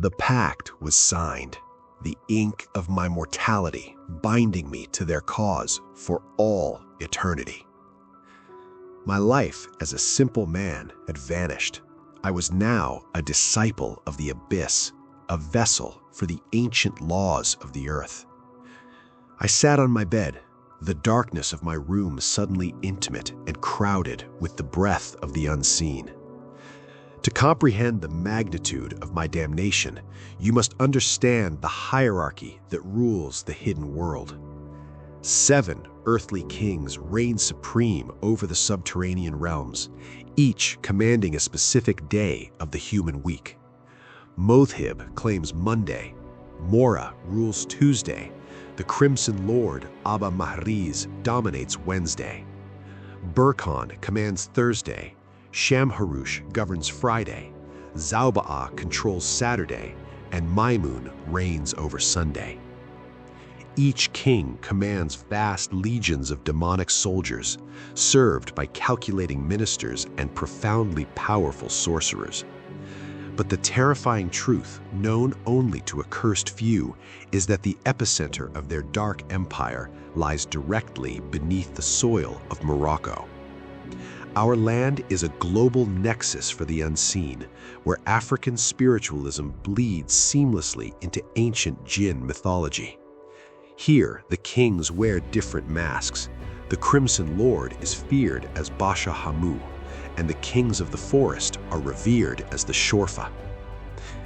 The pact was signed, the ink of my mortality binding me to their cause for all eternity. My life as a simple man had vanished. I was now a disciple of the abyss, a vessel for the ancient laws of the earth. I sat on my bed, the darkness of my room suddenly intimate and crowded with the breath of the unseen. To comprehend the magnitude of my damnation, you must understand the hierarchy that rules the hidden world. 7 earthly kings reign supreme over the subterranean realms, each commanding a specific day of the human week. Modhib claims Monday, Mora rules Tuesday, the Crimson Lord, Abba Mahriz, dominates Wednesday. Burkhan commands Thursday, Shamharush governs Friday, Zouhri controls Saturday, and Maimun reigns over Sunday. Each king commands vast legions of demonic soldiers, served by calculating ministers and profoundly powerful sorcerers. But the terrifying truth, known only to a cursed few, is that the epicenter of their dark empire lies directly beneath the soil of Morocco. Our land is a global nexus for the unseen, where African spiritualism bleeds seamlessly into ancient Jinn mythology. Here, the kings wear different masks. The Crimson Lord is feared as Basha Hamu, and the kings of the forest are revered as the Shorfa.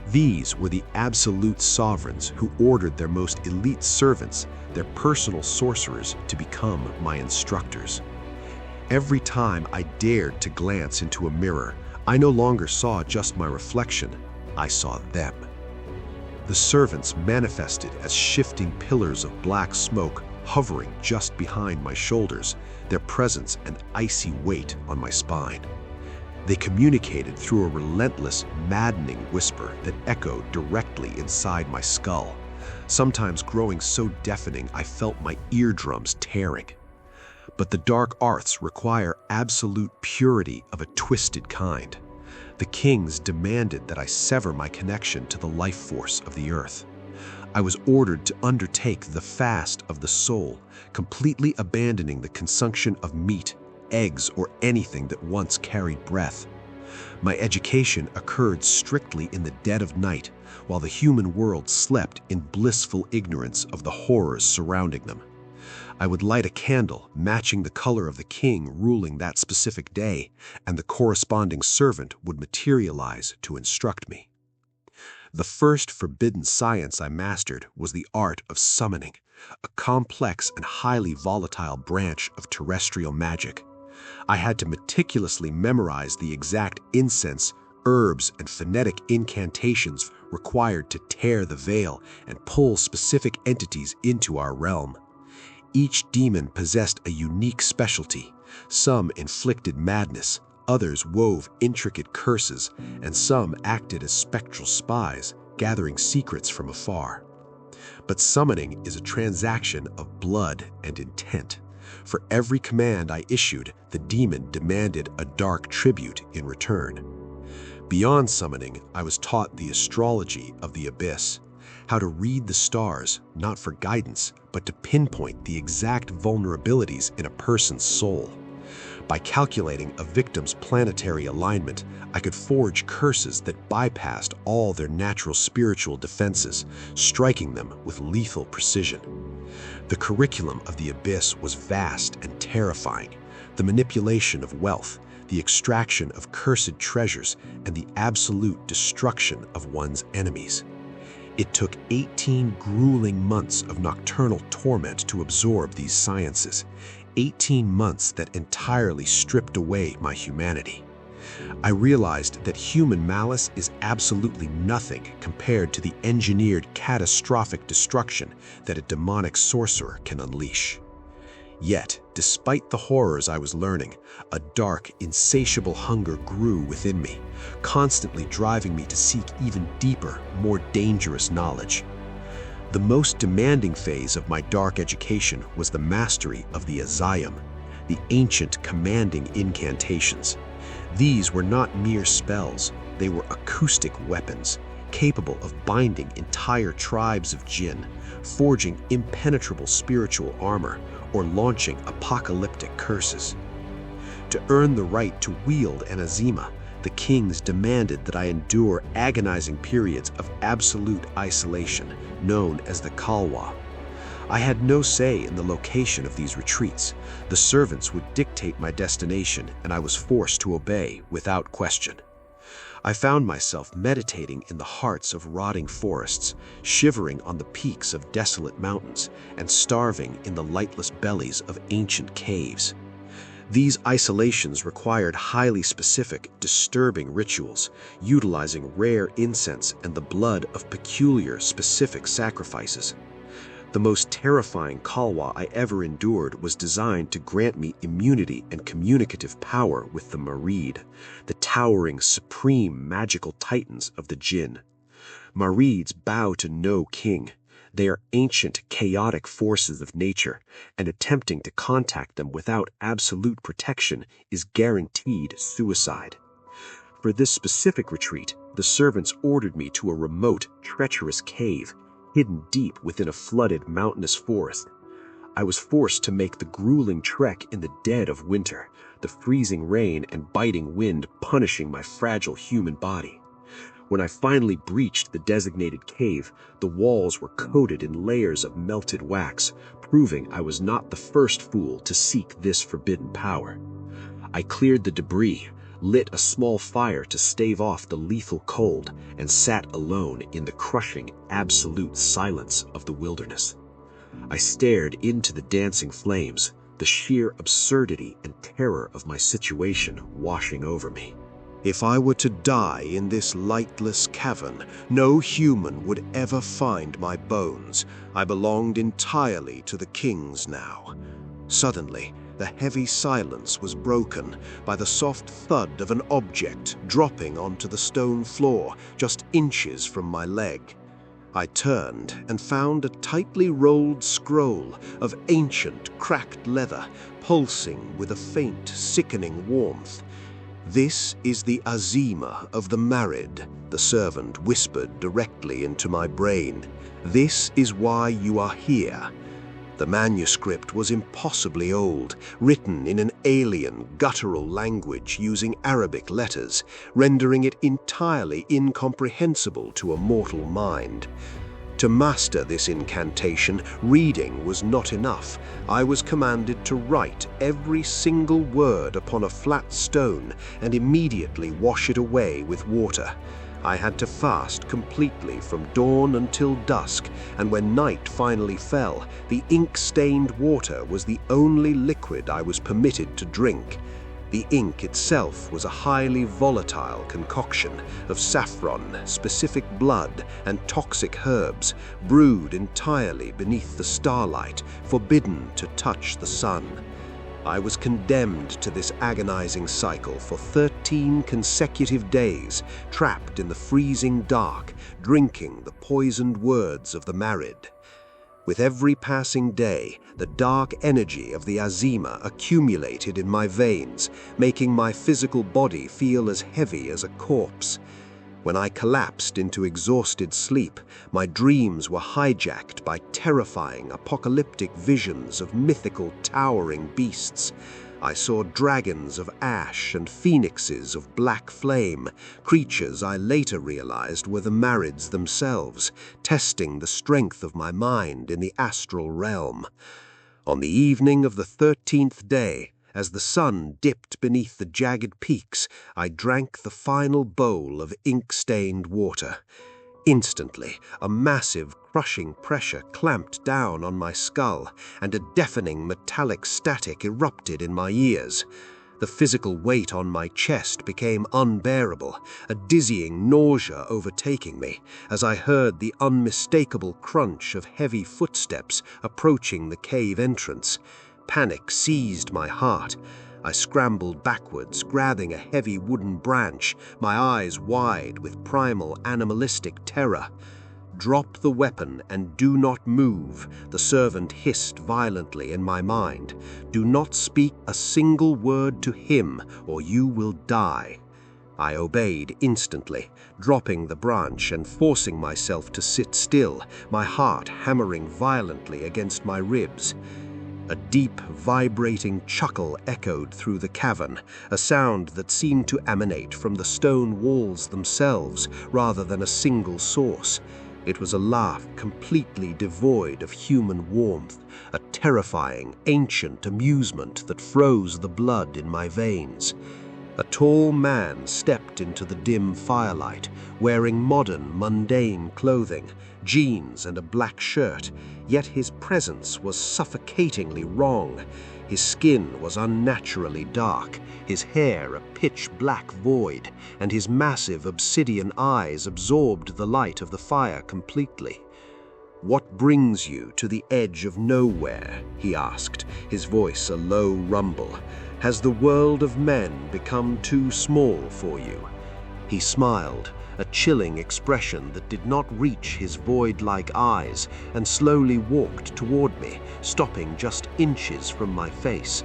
These were the absolute sovereigns who ordered their most elite servants, their personal sorcerers, to become my instructors. Every time I dared to glance into a mirror, I no longer saw just my reflection, I saw them. The servants manifested as shifting pillars of black smoke hovering just behind my shoulders, their presence an icy weight on my spine. They communicated through a relentless, maddening whisper that echoed directly inside my skull, sometimes growing so deafening I felt my eardrums tearing. But the dark arts require absolute purity of a twisted kind. The kings demanded that I sever my connection to the life force of the earth. I was ordered to undertake the fast of the soul, completely abandoning the consumption of meat, eggs, or anything that once carried breath. My education occurred strictly in the dead of night, while the human world slept in blissful ignorance of the horrors surrounding them. I would light a candle matching the color of the king ruling that specific day, and the corresponding servant would materialize to instruct me. The first forbidden science I mastered was the art of summoning, a complex and highly volatile branch of terrestrial magic. I had to meticulously memorize the exact incense, herbs, and phonetic incantations required to tear the veil and pull specific entities into our realm. Each demon possessed a unique specialty. Some inflicted madness, others wove intricate curses, and some acted as spectral spies, gathering secrets from afar. But summoning is a transaction of blood and intent. For every command I issued, the demon demanded a dark tribute in return. Beyond summoning, I was taught the astrology of the abyss, how to read the stars, not for guidance, but to pinpoint the exact vulnerabilities in a person's soul. By calculating a victim's planetary alignment, I could forge curses that bypassed all their natural spiritual defenses, striking them with lethal precision. The curriculum of the abyss was vast and terrifying. The manipulation of wealth, the extraction of cursed treasures, and the absolute destruction of one's enemies. It took 18 grueling months of nocturnal torment to absorb these sciences, 18 months that entirely stripped away my humanity. I realized that human malice is absolutely nothing compared to the engineered catastrophic destruction that a demonic sorcerer can unleash. Yet, despite the horrors I was learning, a dark, insatiable hunger grew within me, constantly driving me to seek even deeper, more dangerous knowledge. The most demanding phase of my dark education was the mastery of the Azayam, the ancient commanding incantations. These were not mere spells, they were acoustic weapons. capable of binding entire tribes of Jinn, forging impenetrable spiritual armor, or launching apocalyptic curses. To earn the right to wield an Azima, the kings demanded that I endure agonizing periods of absolute isolation, known as the Kalwa. I had no say in the location of these retreats. The servants would dictate my destination, and I was forced to obey without question. I found myself meditating in the hearts of rotting forests, shivering on the peaks of desolate mountains, and starving in the lightless bellies of ancient caves. These isolations required highly specific, disturbing rituals, utilizing rare incense and the blood of peculiar, specific sacrifices. The most terrifying Kalwa I ever endured was designed to grant me immunity and communicative power with the Marid, the towering, supreme magical titans of the Jinn. Marids bow to no king. They are ancient, chaotic forces of nature, and attempting to contact them without absolute protection is guaranteed suicide. For this specific retreat, the servants ordered me to a remote, treacherous cave, hidden deep within a flooded mountainous forest. I was forced to make the grueling trek in the dead of winter, the freezing rain and biting wind punishing my fragile human body. When I finally breached the designated cave, the walls were coated in layers of melted wax, proving I was not the first fool to seek this forbidden power. I cleared the debris, lit a small fire to stave off the lethal cold, and sat alone in the crushing, absolute silence of the wilderness. I stared into the dancing flames, the sheer absurdity and terror of my situation washing over me. If I were to die in this lightless cavern, no human would ever find my bones. I belonged entirely to the kings now. Suddenly, the heavy silence was broken by the soft thud of an object dropping onto the stone floor just inches from my leg. I turned and found a tightly rolled scroll of ancient, cracked leather, pulsing with a faint, sickening warmth. "This is the Azima of the Marid," the servant whispered directly into my brain. "This is why you are here." The manuscript was impossibly old, written in an alien, guttural language using Arabic letters, rendering it entirely incomprehensible to a mortal mind. To master this incantation, reading was not enough. I was commanded to write every single word upon a flat stone and immediately wash it away with water. I had to fast completely from dawn until dusk, and when night finally fell, the ink-stained water was the only liquid I was permitted to drink. The ink itself was a highly volatile concoction of saffron, specific blood, and toxic herbs, brewed entirely beneath the starlight, forbidden to touch the sun. I was condemned to this agonizing cycle for 13 consecutive days, trapped in the freezing dark, drinking the poisoned words of the Marid. With every passing day, the dark energy of the Azima accumulated in my veins, making my physical body feel as heavy as a corpse. When I collapsed into exhausted sleep, my dreams were hijacked by terrifying apocalyptic visions of mythical towering beasts. I saw dragons of ash and phoenixes of black flame, creatures I later realized were the Marids themselves, testing the strength of my mind in the astral realm. On the evening of the 13th day, as the sun dipped beneath the jagged peaks, I drank the final bowl of ink-stained water. Instantly, a massive, crushing pressure clamped down on my skull, and a deafening metallic static erupted in my ears. The physical weight on my chest became unbearable, a dizzying nausea overtaking me, as I heard the unmistakable crunch of heavy footsteps approaching the cave entrance. Panic seized my heart. I scrambled backwards, grabbing a heavy wooden branch, my eyes wide with primal animalistic terror. "Drop the weapon and do not move," the servant hissed violently in my mind. "Do not speak a single word to him, or you will die." I obeyed instantly, dropping the branch and forcing myself to sit still, my heart hammering violently against my ribs. A deep, vibrating chuckle echoed through the cavern, a sound that seemed to emanate from the stone walls themselves rather than a single source. It was a laugh completely devoid of human warmth, a terrifying, ancient amusement that froze the blood in my veins. A tall man stepped into the dim firelight, wearing modern, mundane clothing, jeans and a black shirt, yet his presence was suffocatingly wrong. His skin was unnaturally dark, his hair a pitch-black void, and his massive obsidian eyes absorbed the light of the fire completely. "What brings you to the edge of nowhere?" he asked, his voice a low rumble. "Has the world of men become too small for you?" He smiled, a chilling expression that did not reach his void-like eyes, and slowly walked toward me, stopping just inches from my face.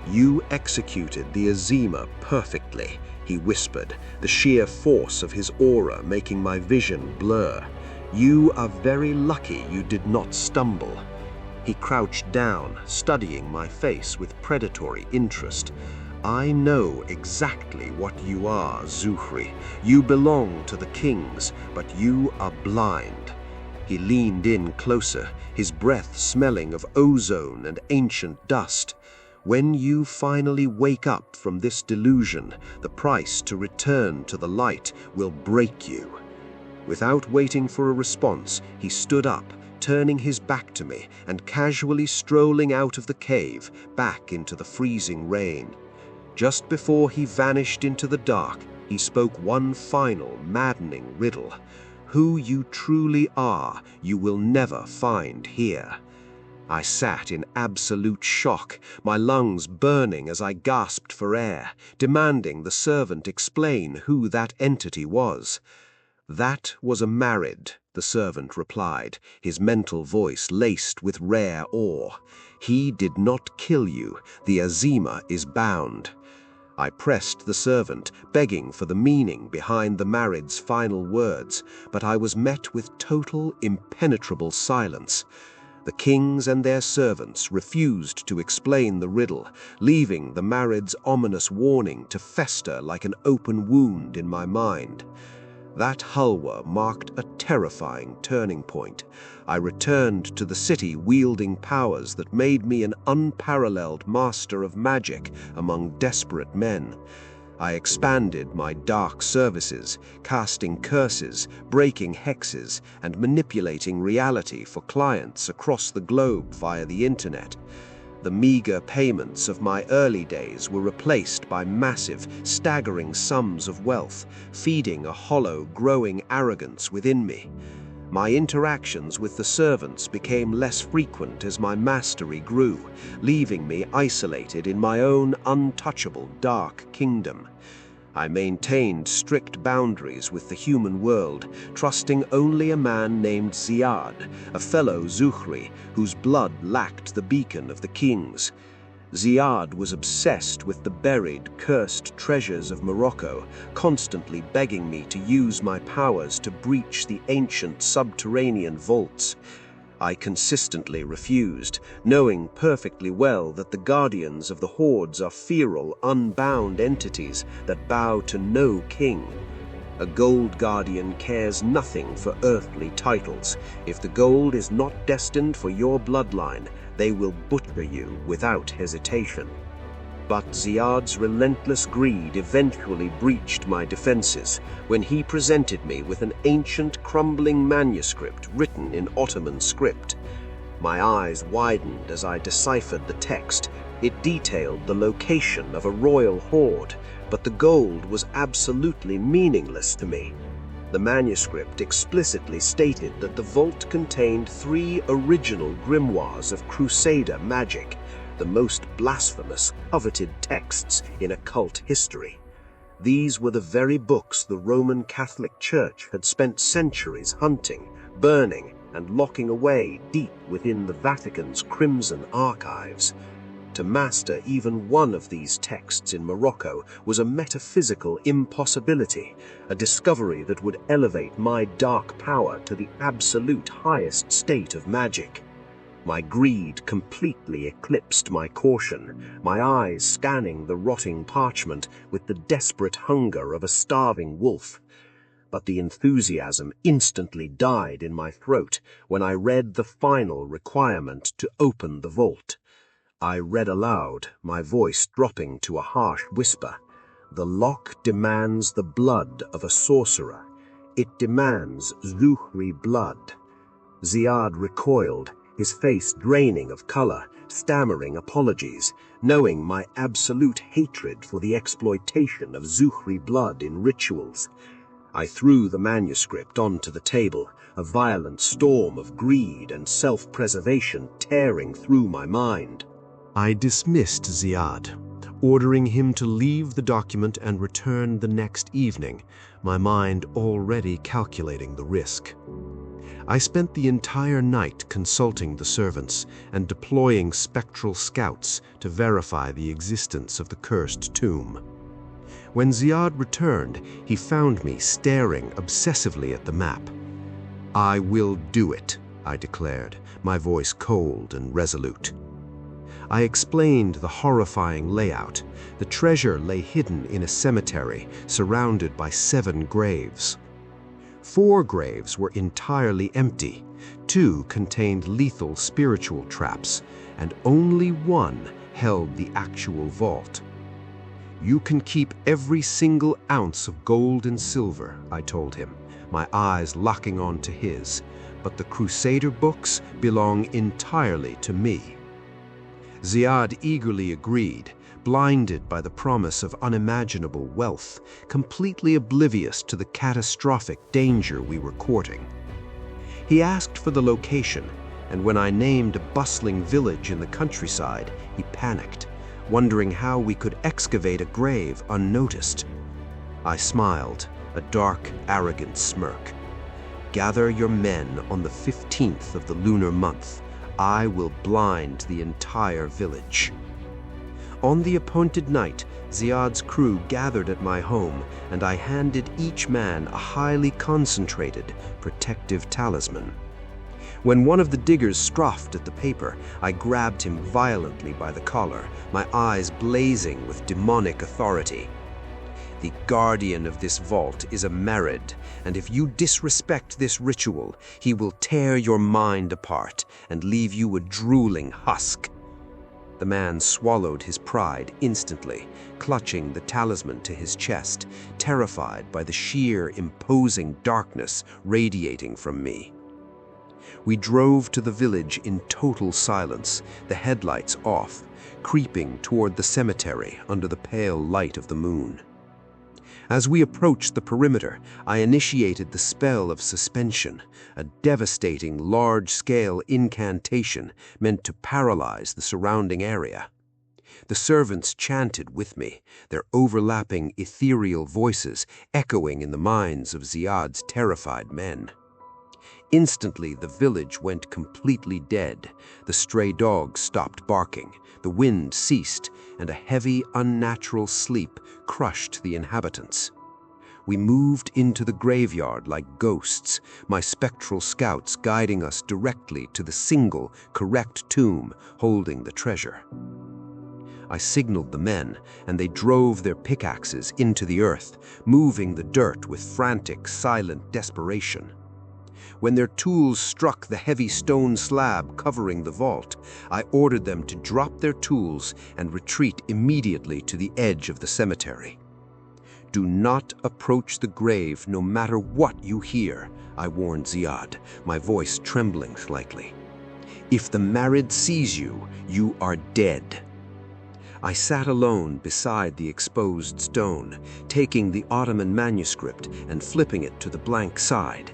"You executed the Azima perfectly," he whispered, the sheer force of his aura making my vision blur. "You are very lucky you did not stumble." He crouched down, studying my face with predatory interest. "I know exactly what you are, Zouhri. You belong to the kings, but you are blind." He leaned in closer, his breath smelling of ozone and ancient dust. "When you finally wake up from this delusion, the price to return to the light will break you." Without waiting for a response, he stood up, turning his back to me and casually strolling out of the cave, back into the freezing rain. Just before he vanished into the dark, he spoke one final, maddening riddle. "Who you truly are, you will never find here." I sat in absolute shock, my lungs burning as I gasped for air, demanding the servant explain who that entity was. "That was a Marid," the servant replied, his mental voice laced with rare awe. "He did not kill you. The Azima is bound." I pressed the servant, begging for the meaning behind the Marid's final words, but I was met with total, impenetrable silence. The kings and their servants refused to explain the riddle, leaving the Marid's ominous warning to fester like an open wound in my mind. That halwa marked a terrifying turning point. I returned to the city wielding powers that made me an unparalleled master of magic among desperate men. I expanded my dark services, casting curses, breaking hexes, and manipulating reality for clients across the globe via the internet. The meager payments of my early days were replaced by massive, staggering sums of wealth, feeding a hollow, growing arrogance within me. My interactions with the servants became less frequent as my mastery grew, leaving me isolated in my own untouchable dark kingdom. I maintained strict boundaries with the human world, trusting only a man named Ziad, a fellow Zouhri, whose blood lacked the beacon of the kings. Ziad was obsessed with the buried, cursed treasures of Morocco, constantly begging me to use my powers to breach the ancient subterranean vaults. I consistently refused, knowing perfectly well that the guardians of the hordes are feral, unbound entities that bow to no king. A gold guardian cares nothing for earthly titles. If the gold is not destined for your bloodline, they will butcher you without hesitation. But Ziad's relentless greed eventually breached my defenses when he presented me with an ancient, crumbling manuscript written in Ottoman script. My eyes widened as I deciphered the text. It detailed the location of a royal hoard, but the gold was absolutely meaningless to me. The manuscript explicitly stated that the vault contained 3 original grimoires of Crusader magic, the most blasphemous, coveted texts in occult history. These were the very books the Roman Catholic Church had spent centuries hunting, burning, and locking away deep within the Vatican's crimson archives. to master even one of these texts in Morocco was a metaphysical impossibility, a discovery that would elevate my dark power to the absolute highest state of magic. My greed completely eclipsed my caution, my eyes scanning the rotting parchment with the desperate hunger of a starving wolf. But the enthusiasm instantly died in my throat when I read the final requirement to open the vault. I read aloud, my voice dropping to a harsh whisper. The lock demands the blood of a sorcerer. It demands Zouhri blood. Ziad recoiled, his face draining of color, stammering apologies, knowing my absolute hatred for the exploitation of Zouhri blood in rituals. I threw the manuscript onto the table, a violent storm of greed and self-preservation tearing through my mind. I dismissed Ziad, ordering him to leave the document and return the next evening, my mind already calculating the risk. I spent the entire night consulting the servants and deploying spectral scouts to verify the existence of the cursed tomb. When Ziad returned, he found me staring obsessively at the map. "I will do it," I declared, my voice cold and resolute. I explained the horrifying layout. The treasure lay hidden in a cemetery surrounded by 7 graves. 4 graves were entirely empty, 2 contained lethal spiritual traps, and only 1 held the actual vault. "You can keep every single ounce of gold and silver," I told him, my eyes locking onto his, "but the Crusader books belong entirely to me." Ziad eagerly agreed, blinded by the promise of unimaginable wealth, completely oblivious to the catastrophic danger we were courting. He asked for the location, and when I named a bustling village in the countryside, he panicked, wondering how we could excavate a grave unnoticed. I smiled, a dark, arrogant smirk. "Gather your men on the 15th of the lunar month. I will blind the entire village." On the appointed night, Ziad's crew gathered at my home, and I handed each man a highly concentrated, protective talisman. When one of the diggers scoffed at the paper, I grabbed him violently by the collar, my eyes blazing with demonic authority. "The guardian of this vault is a Marid, and if you disrespect this ritual, he will tear your mind apart and leave you a drooling husk." The man swallowed his pride instantly, clutching the talisman to his chest, terrified by the sheer, imposing darkness radiating from me. We drove to the village in total silence, the headlights off, creeping toward the cemetery under the pale light of the moon. As we approached the perimeter, I initiated the spell of suspension, a devastating large-scale incantation meant to paralyze the surrounding area. The servants chanted with me, their overlapping ethereal voices echoing in the minds of Ziad's terrified men. Instantly, the village went completely dead. The stray dogs stopped barking, the wind ceased, and a heavy, unnatural sleep crushed the inhabitants. We moved into the graveyard like ghosts, my spectral scouts guiding us directly to the single, correct tomb holding the treasure. I signaled the men, and they drove their pickaxes into the earth, moving the dirt with frantic, silent desperation. When their tools struck the heavy stone slab covering the vault, I ordered them to drop their tools and retreat immediately to the edge of the cemetery. "Do not approach the grave no matter what you hear," I warned Ziad, my voice trembling slightly. "If the Marid sees you, you are dead." I sat alone beside the exposed stone, taking the Ottoman manuscript and flipping it to the blank side.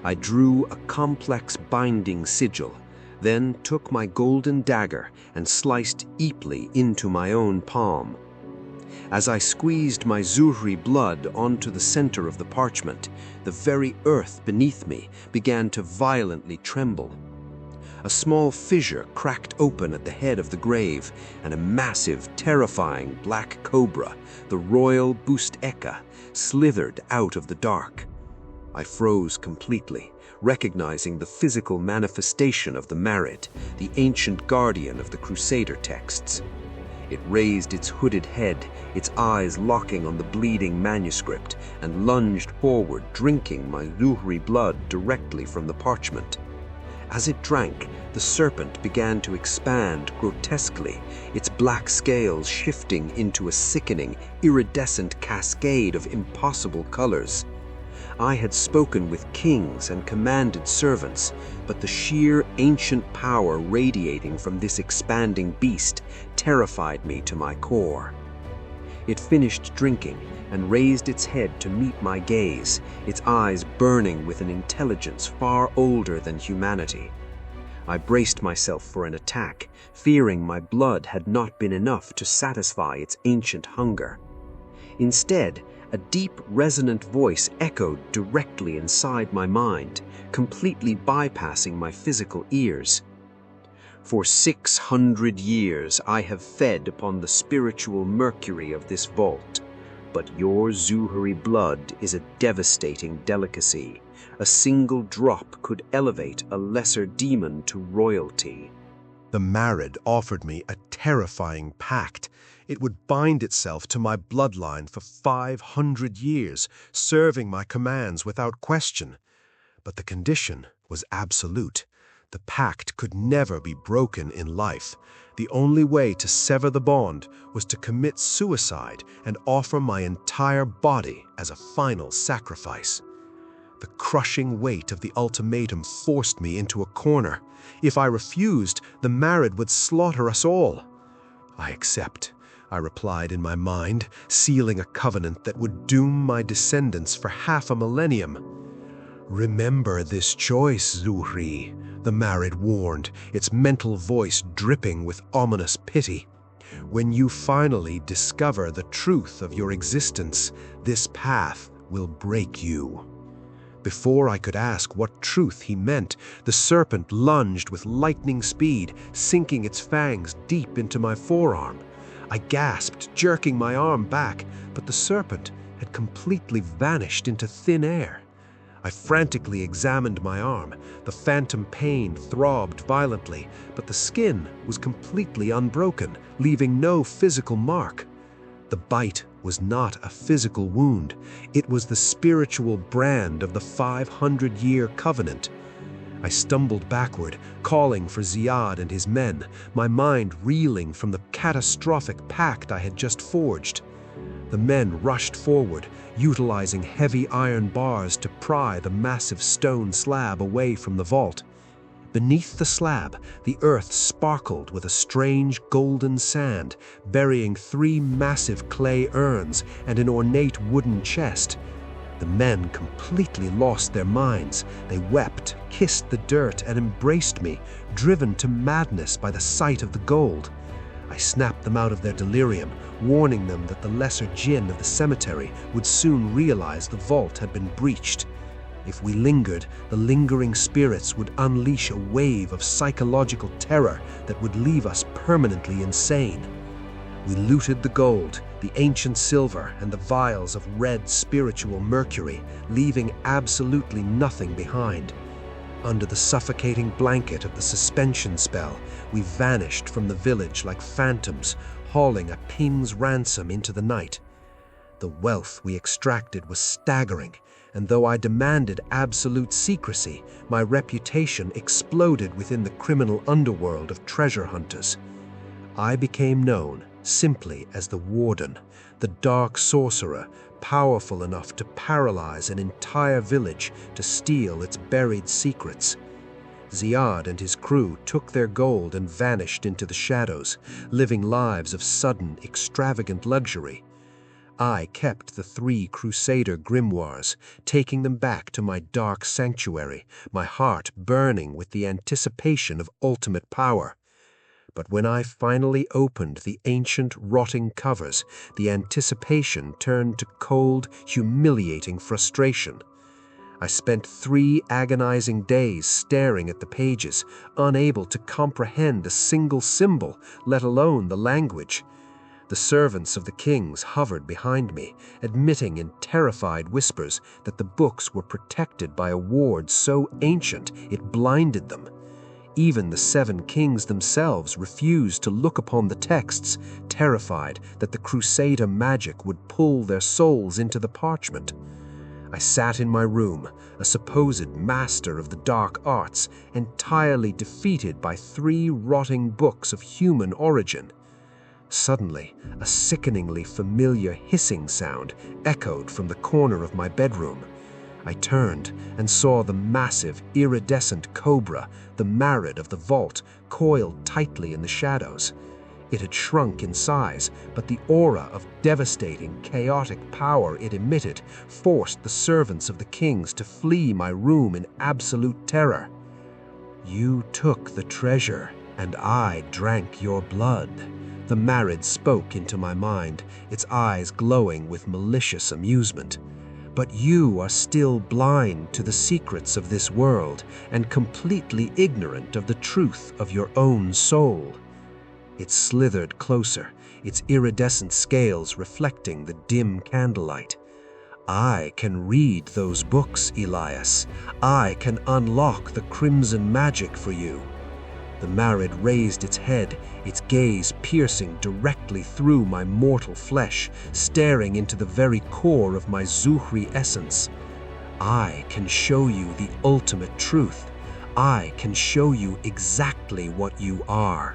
I drew a complex binding sigil, then took my golden dagger and sliced deeply into my own palm. As I squeezed my Zouhri blood onto the center of the parchment, the very earth beneath me began to violently tremble. A small fissure cracked open at the head of the grave, and a massive, terrifying black cobra, the royal Busteka, slithered out of the dark. I froze completely, recognizing the physical manifestation of the Marid, the ancient guardian of the Crusader texts. It raised its hooded head, its eyes locking on the bleeding manuscript, and lunged forward, drinking my Zouhri blood directly from the parchment. As it drank, the serpent began to expand grotesquely, its black scales shifting into a sickening, iridescent cascade of impossible colors. I had spoken with kings and commanded servants, but the sheer ancient power radiating from this expanding beast terrified me to my core. It finished drinking and raised its head to meet my gaze, its eyes burning with an intelligence far older than humanity. I braced myself for an attack, fearing my blood had not been enough to satisfy its ancient hunger. Instead, a deep, resonant voice echoed directly inside my mind, completely bypassing my physical ears. For 600 years I have fed upon the spiritual mercury of this vault, but your Zouhri blood is a devastating delicacy. A single drop could elevate a lesser demon to royalty. The Marid offered me a terrifying pact. It would bind itself to my bloodline for 500 years, serving my commands without question. But the condition was absolute. The pact could never be broken in life. The only way to sever the bond was to commit suicide and offer my entire body as a final sacrifice. The crushing weight of the ultimatum forced me into a corner. If I refused, the Marid would slaughter us all. I accept, I replied in my mind, sealing a covenant that would doom my descendants for half a millennium. Remember this choice, Zouhri, the Marid warned, its mental voice dripping with ominous pity. When you finally discover the truth of your existence, this path will break you. Before I could ask what truth he meant, the serpent lunged with lightning speed, sinking its fangs deep into my forearm. I gasped, jerking my arm back, but the serpent had completely vanished into thin air. I frantically examined my arm. The phantom pain throbbed violently, but the skin was completely unbroken, leaving no physical mark. The bite was not a physical wound. It was the spiritual brand of the 500-year covenant. I stumbled backward, calling for Ziad and his men, my mind reeling from the catastrophic pact I had just forged. The men rushed forward, utilizing heavy iron bars to pry the massive stone slab away from the vault. Beneath the slab, the earth sparkled with a strange golden sand, burying 3 massive clay urns and an ornate wooden chest. The men completely lost their minds. They wept, kissed the dirt, and embraced me, driven to madness by the sight of the gold. I snapped them out of their delirium, warning them that the lesser Jinn of the cemetery would soon realize the vault had been breached. If we lingered, the lingering spirits would unleash a wave of psychological terror that would leave us permanently insane. We looted the gold, the ancient silver, and the vials of red spiritual mercury, leaving absolutely nothing behind. Under the suffocating blanket of the suspension spell, we vanished from the village like phantoms, hauling a king's ransom into the night. The wealth we extracted was staggering, and though I demanded absolute secrecy, my reputation exploded within the criminal underworld of treasure hunters. I became known simply as the Warden, the dark sorcerer, powerful enough to paralyze an entire village to steal its buried secrets. Ziad and his crew took their gold and vanished into the shadows, living lives of sudden, extravagant luxury. I kept the 3 Crusader grimoires, taking them back to my dark sanctuary, my heart burning with the anticipation of ultimate power. But when I finally opened the ancient, rotting covers, the anticipation turned to cold, humiliating frustration. I spent 3 agonizing days staring at the pages, unable to comprehend a single symbol, let alone the language. The servants of the kings hovered behind me, admitting in terrified whispers that the books were protected by a ward so ancient it blinded them. Even the 7 kings themselves refused to look upon the texts, terrified that the Crusader magic would pull their souls into the parchment. I sat in my room, a supposed master of the dark arts, entirely defeated by 3 rotting books of human origin. Suddenly, a sickeningly familiar hissing sound echoed from the corner of my bedroom. I turned and saw the massive, iridescent cobra, the Marid of the vault, coiled tightly in the shadows. It had shrunk in size, but the aura of devastating, chaotic power it emitted forced the servants of the kings to flee my room in absolute terror. "You took the treasure, and I drank your blood," the Marid spoke into my mind, its eyes glowing with malicious amusement. "But you are still blind to the secrets of this world and completely ignorant of the truth of your own soul." It slithered closer, its iridescent scales reflecting the dim candlelight. "I can read those books, Elias. I can unlock the crimson magic for you." The Marid raised its head, its gaze piercing directly through my mortal flesh, staring into the very core of my Zouhri essence. "I can show you the ultimate truth. I can show you exactly what you are."